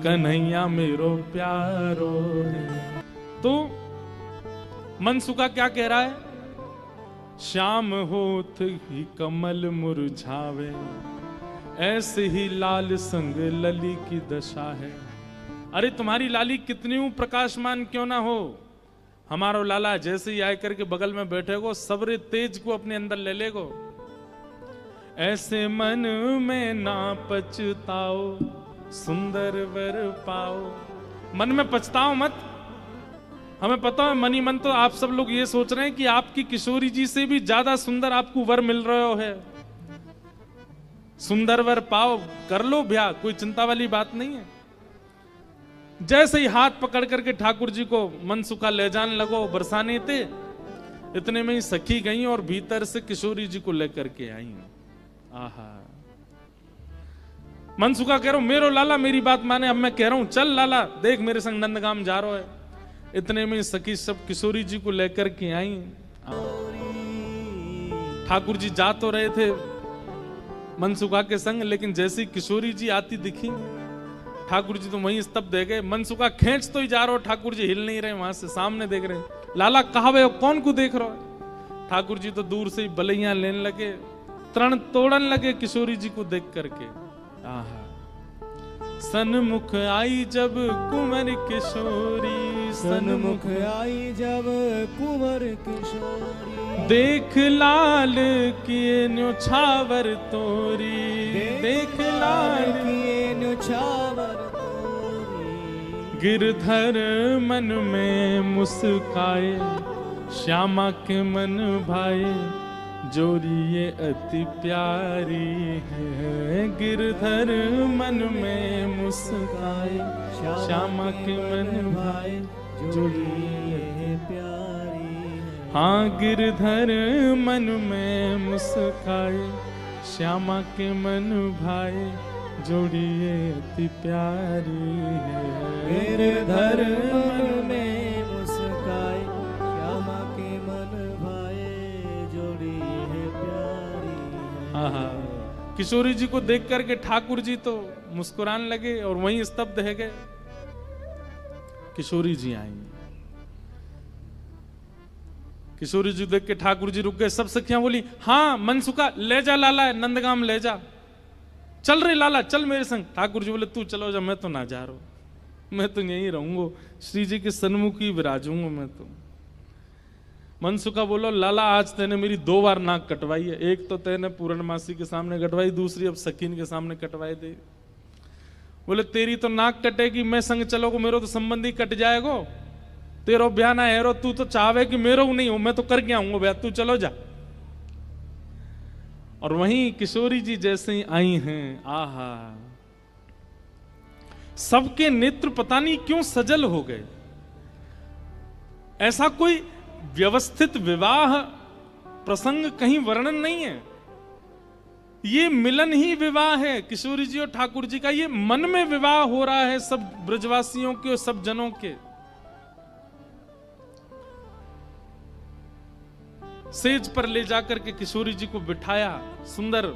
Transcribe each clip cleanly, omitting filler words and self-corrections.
कन्हैया मेरो प्यारो है। तो मनसुखा क्या कह रहा है? श्याम होत ही कमल मुरझावे, ऐसे ही लाल संग लली की दशा है। अरे तुम्हारी लाली कितनी प्रकाशमान क्यों ना हो, हमारो लाला जैसे ही आए करके बगल में बैठेगो सबरे तेज को अपने अंदर ले लेगो। ऐसे मन में ना पछताओ, सुंदर वर पाओ। मन में पछताओ मत। हमें पता है मनी मन तो आप सब लोग ये सोच रहे हैं कि आपकी किशोरी जी से भी ज्यादा सुंदर आपको वर मिल रहा है। सुंदर वर पाओ, कर लो ब्याह, कोई चिंता वाली बात नहीं है। जैसे ही हाथ पकड़ करके ठाकुर जी को मनसुखा ले जाने लगो, बरसाने थे, इतने में ही सखी गई और भीतर से किशोरी जी को लेकर के आई। आहा, मनसुखा कह रहा हूं मेरो लाला मेरी बात माने, अब मैं कह रहा हूं चल लाला देख मेरे संग नंदगाम जा रहा है। इतने में सखी सब किशोरी जी को लेकर के आई। ठाकुर जी जा तो रहे थे मनसुखा के संग, लेकिन जैसी किशोरी जी आती दिखी ठाकुर जी तो वहीं स्तब्ध रह गए। मनसुखा खींच तो ही जा रहा हो, ठाकुर जी हिल नहीं रहे, वहां से सामने देख रहे। लाला कहा वे कौन को देख रहा है? ठाकुर जी तो दूर से ही बलैया लेने लगे, तरण तोड़न लगे किशोरी जी को देख करके। आहा, सन्मुख आई जब कुंवर किशोरी, सन्मुख आई जब कुंवर किशोरी, देख लाल किए न्योछावर तोरी, देख लाल किए न्योछावर तोरी। गिरधर मन में मुस्काए, श्यामा के मन भाए, जोरी ये अति प्यारी है। गिरधर मन में मुस्काए, श्यामा के मन भाए, जोरी ये प्यारी है। हाँ गिरधर मन में मुस्काए, श्यामा के मन भाए, जोड़ी ये अति प्यारी है। गिरधर मन में मुस्काए, श्यामा के मन भाए, जोड़ी है प्यारी है। आहा, किशोरी जी को देख करके ठाकुर जी तो मुस्कुराने लगे और वहीं स्तब्ध रह गए। किशोरी जी आई, किशोरी जी देख के ठाकुर जी रुक गए। सब सखियां बोली हाँ मनसुखा ले जा लाला, नंदगाम ले जा, चल रहे लाला चल मेरे संग। ठाकुर जी बोले तू चलो जा, मैं तो ना जा रहा हूं, मैं तो यहीं रहूंगा, श्री जी के सन्मुख ही विराजूंगा मैं तो। मनसुखा बोलो लाला आज तेने मेरी 2 बार नाक कटवाई है, एक तो तेने पूर्णमासी के सामने कटवाई, दूसरी अब सकीन के सामने कटवाई दे। बोले तेरी तो नाक कटेगी, मैं संग चलोगे मेरो तो संबंधी कट जाएगो, तेरो ब्याह ना हेरो, तू तो चाहे कि मेरो नहीं हो, मैं तो कर गया हूं ब्याह, तू चलो जा। और वहीं किशोरी जी जैसे ही आई हैं, आहा सबके नेत्र पता नहीं क्यों सजल हो गए। ऐसा कोई व्यवस्थित विवाह प्रसंग कहीं वर्णन नहीं है, ये मिलन ही विवाह है किशोरी जी और ठाकुर जी का। ये मन में विवाह हो रहा है सब ब्रजवासियों के और सब जनों के। सेज पर ले जाकर के किशोरी जी को बिठाया, सुंदर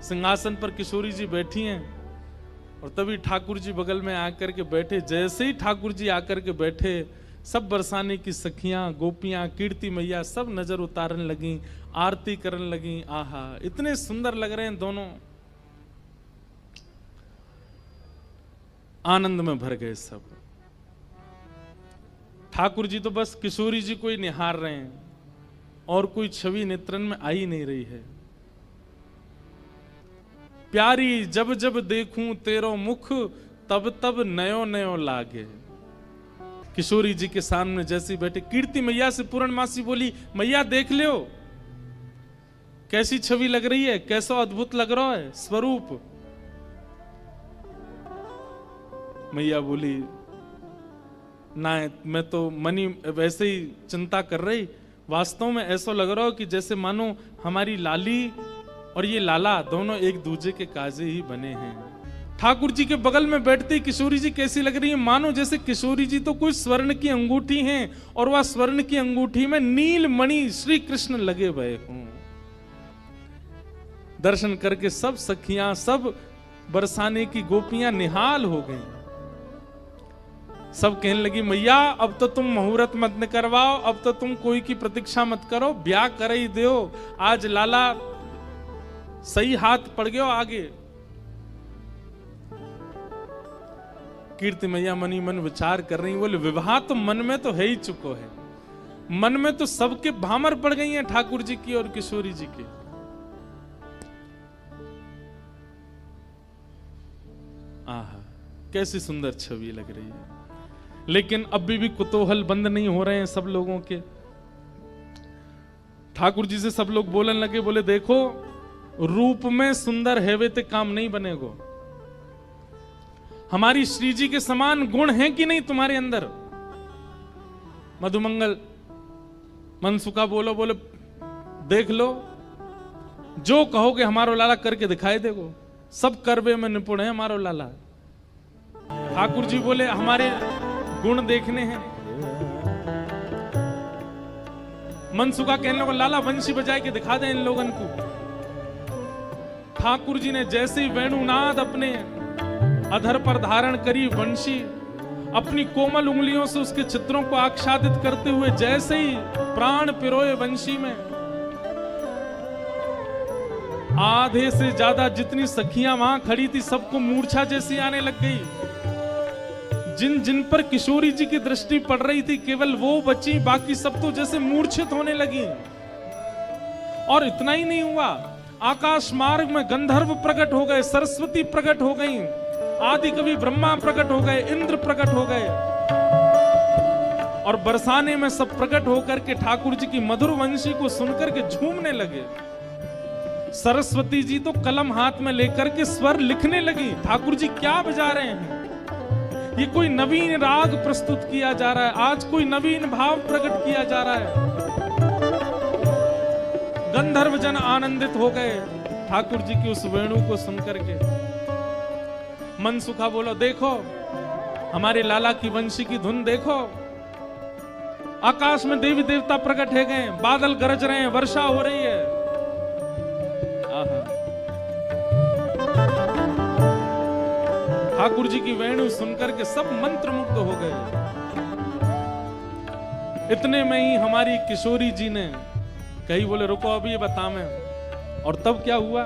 सिंहासन पर किशोरी जी बैठी हैं और तभी ठाकुर जी बगल में आकर के बैठे। जैसे ही ठाकुर जी आकर के बैठे, सब बरसाने की सखियां, गोपियां, कीर्ति मैया सब नजर उतारने लगी, आरती करने लगी। आहा इतने सुंदर लग रहे हैं दोनों, आनंद में भर गए सब। ठाकुर जी तो बस किशोरी जी को ही निहार रहे हैं और कोई छवि नेत्रन में आ ही नहीं रही है। प्यारी जब जब देखूं तेरो मुख, तब तब नयो नयो लागे। किशोरी जी के सामने जैसी बैठे, कीर्ति मैया से पूर्णमासी बोली मैया देख लो कैसी छवि लग रही है, कैसा अद्भुत लग रहा है स्वरूप। मैया बोली ना मैं तो मनी वैसे ही चिंता कर रही, वास्तव में ऐसा लग रहा हो कि जैसे मानो हमारी लाली और ये लाला दोनों एक दूसरे के काजे ही बने हैं। ठाकुर जी के बगल में बैठती किशोरी जी कैसी लग रही है, मानो जैसे किशोरी जी तो कोई स्वर्ण की अंगूठी हैं और वह स्वर्ण की अंगूठी में नील मणि श्री कृष्ण लगे हुए हों। दर्शन करके सब सखियां, सब बरसाने की गोपियां निहाल हो गईं। सब कहने लगी मैया अब तो तुम मुहूर्त मत न करवाओ, अब तो तुम कोई की प्रतीक्षा मत करो, ब्याह कर ही दो, आज लाला सही हाथ पड़ गयो आगे। कीर्ति मैया मनी मन विचार कर रही, बोले विवाह तो मन में तो है ही चुको है, मन में तो सबके भामर पड़ गई हैं ठाकुर जी की और किशोरी जी की। आहा कैसी सुंदर छवि लग रही है, लेकिन अभी भी कुतूहल बंद नहीं हो रहे हैं सब लोगों के। ठाकुर जी से सब लोग बोलने लगे, बोले देखो रूप में सुंदर है वे ते काम नहीं बनेगो, हमारी श्री जी के समान गुण हैं कि नहीं तुम्हारे अंदर। मधुमंगल मनसुखा बोलो, बोले देख लो जो कहोगे हमारो लाला करके दिखाई देगो, सब करवे में निपुण है हमारो लाला। ठाकुर जी बोले हमारे गुण देखने हैं। मनसुखा कहने लगा लाला वंशी बजाए के दिखा दे इन लोगन को। ठाकुर जी ने जैसे ही वेणुनाद अपने अधर पर धारण करी, वंशी अपनी कोमल उंगलियों से उसके चित्रों को आच्छादित करते हुए जैसे ही प्राण पिरोए वंशी में, आधे से ज्यादा जितनी सखियां वहां खड़ी थी सबको मूर्छा जैसी आने लग गई। जिन जिन पर किशोरी जी की दृष्टि पड़ रही थी केवल वो बची, बाकी सब तो जैसे मूर्छित होने लगी। और इतना ही नहीं हुआ, आकाश मार्ग में गंधर्व प्रकट हो गए, सरस्वती प्रकट हो गई, आदि कवि ब्रह्मा प्रकट हो गए, इंद्र प्रकट हो गए, और बरसाने में सब प्रकट होकर के ठाकुर जी की मधुर वंशी को सुनकर के झूमने लगे। सरस्वती जी तो कलम हाथ में लेकर के स्वर लिखने लगी, ठाकुर जी क्या बजा रहे हैं, ये कोई नवीन राग प्रस्तुत किया जा रहा है, आज कोई नवीन भाव प्रकट किया जा रहा है। गंधर्व जन आनंदित हो गए ठाकुर जी की उस वेणु को सुनकर के। मनसुखा बोलो देखो हमारे लाला की वंशी की धुन देखो, आकाश में देवी देवता प्रकट है गए, बादल गरज रहे हैं, वर्षा हो रही है। ठाकुर जी की वेणु सुनकर के सब मंत्रमुग्ध हो गए। इतने में ही हमारी किशोरी जी ने कही, बोले रुको अभी ये बता मैं। और तब क्या हुआ,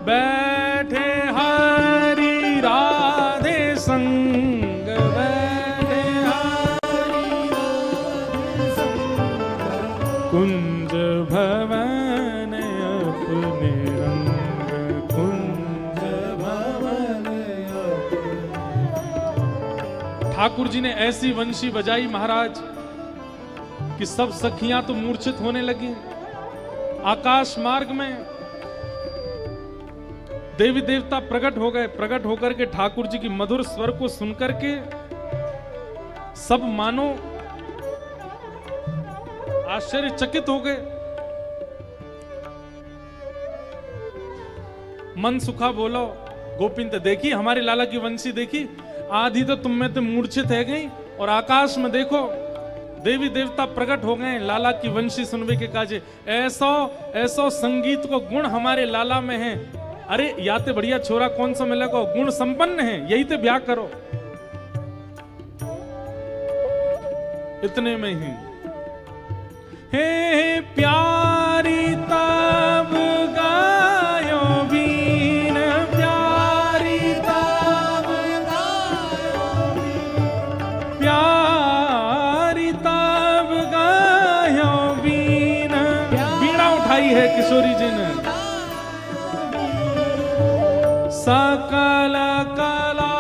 बैठे हरि राधे संग, बैठे हरि राधे संग, कुंज भवन अपने रंग, कुंज भवन अपने। ठाकुर जी ने ऐसी वंशी बजाई महाराज कि सब सखियां तो मूर्छित होने लगी। आकाश मार्ग में देवी देवता प्रकट हो गए, प्रकट होकर के ठाकुर जी की मधुर स्वर को सुनकर के सब मानो आश्चर्यचकित हो गए। मनसुखा बोलो गोपिन तो देखी हमारे लाला की वंशी देखी, आधी तो तुम में तो मूर्छित है गई, और आकाश में देखो देवी देवता प्रकट हो गए लाला की वंशी सुनवे के काजे। ऐसो ऐसो संगीत को गुण हमारे लाला में है। अरे याते बढ़िया छोरा कौन सा मिलेगा, गुण संपन्न है, यही तो ब्याह करो। इतने में ही हे प्यारी तब गायो बीन, प्यारी तब गायो बीन, प्यारी तब गायो बीन। बीड़ा उठाई है किशोरी जी ने। सकल कला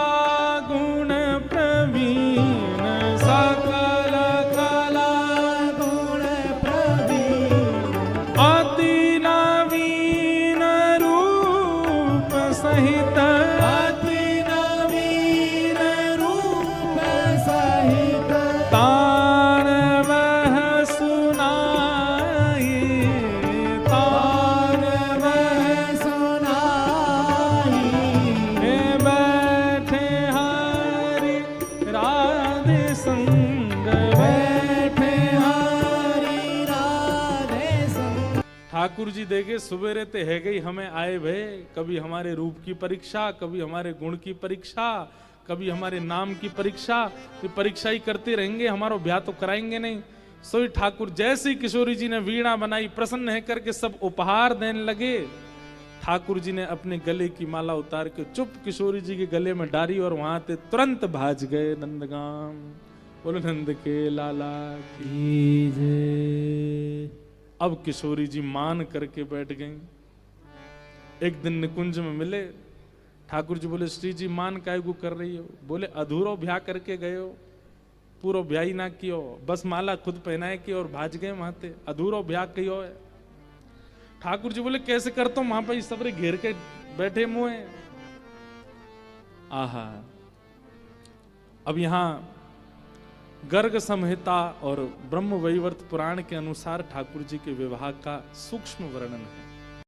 गुण प्रवीण, सकल कला गुण प्रवीण, अति नवीन रूप सहित, अति नवीन रूप सहित, तान वह सुनाई, तान वह सुनाई, बैठे हरि राधे संग, बैठे हरि राधे संग। ठाकुर जी देखे सुबेरे ते है गई हमें आए भे, कभी हमारे रूप की परीक्षा, कभी हमारे गुण की परीक्षा, कभी हमारे नाम की परीक्षा, ये परीक्षा ही करते रहेंगे, हमारा ब्याह तो कराएंगे नहीं। सोई ठाकुर जैसे ही किशोरी जी ने वीणा बनाई, प्रसन्न है करके सब उपहार देने लगे। ठाकुर जी ने अपने गले की माला उतार के चुप किशोरी जी के गले में डाली और वहां से तुरंत भाज गए नंदगाम। बोलो नंद के लाला की। अब किशोरी जी मान करके बैठ गई। एक दिन निकुंज में मिले, ठाकुर जी बोले श्री जी मान काय को कर रही हो? बोले अधूरो ब्याह करके गए हो, पूरा ब्याह ही ना कियो, बस माला खुद पहनाए की और भाज गए वहां ते, अधूरो ब्याह कियो है। ठाकुर जी बोले कैसे करता हूं, वहां पर सबरे घेर के बैठे मुए। आहा, अब यहां गर्ग संहिता और ब्रह्म वैवर्त पुराण के अनुसार ठाकुर जी के विवाह का सूक्ष्म वर्णन है।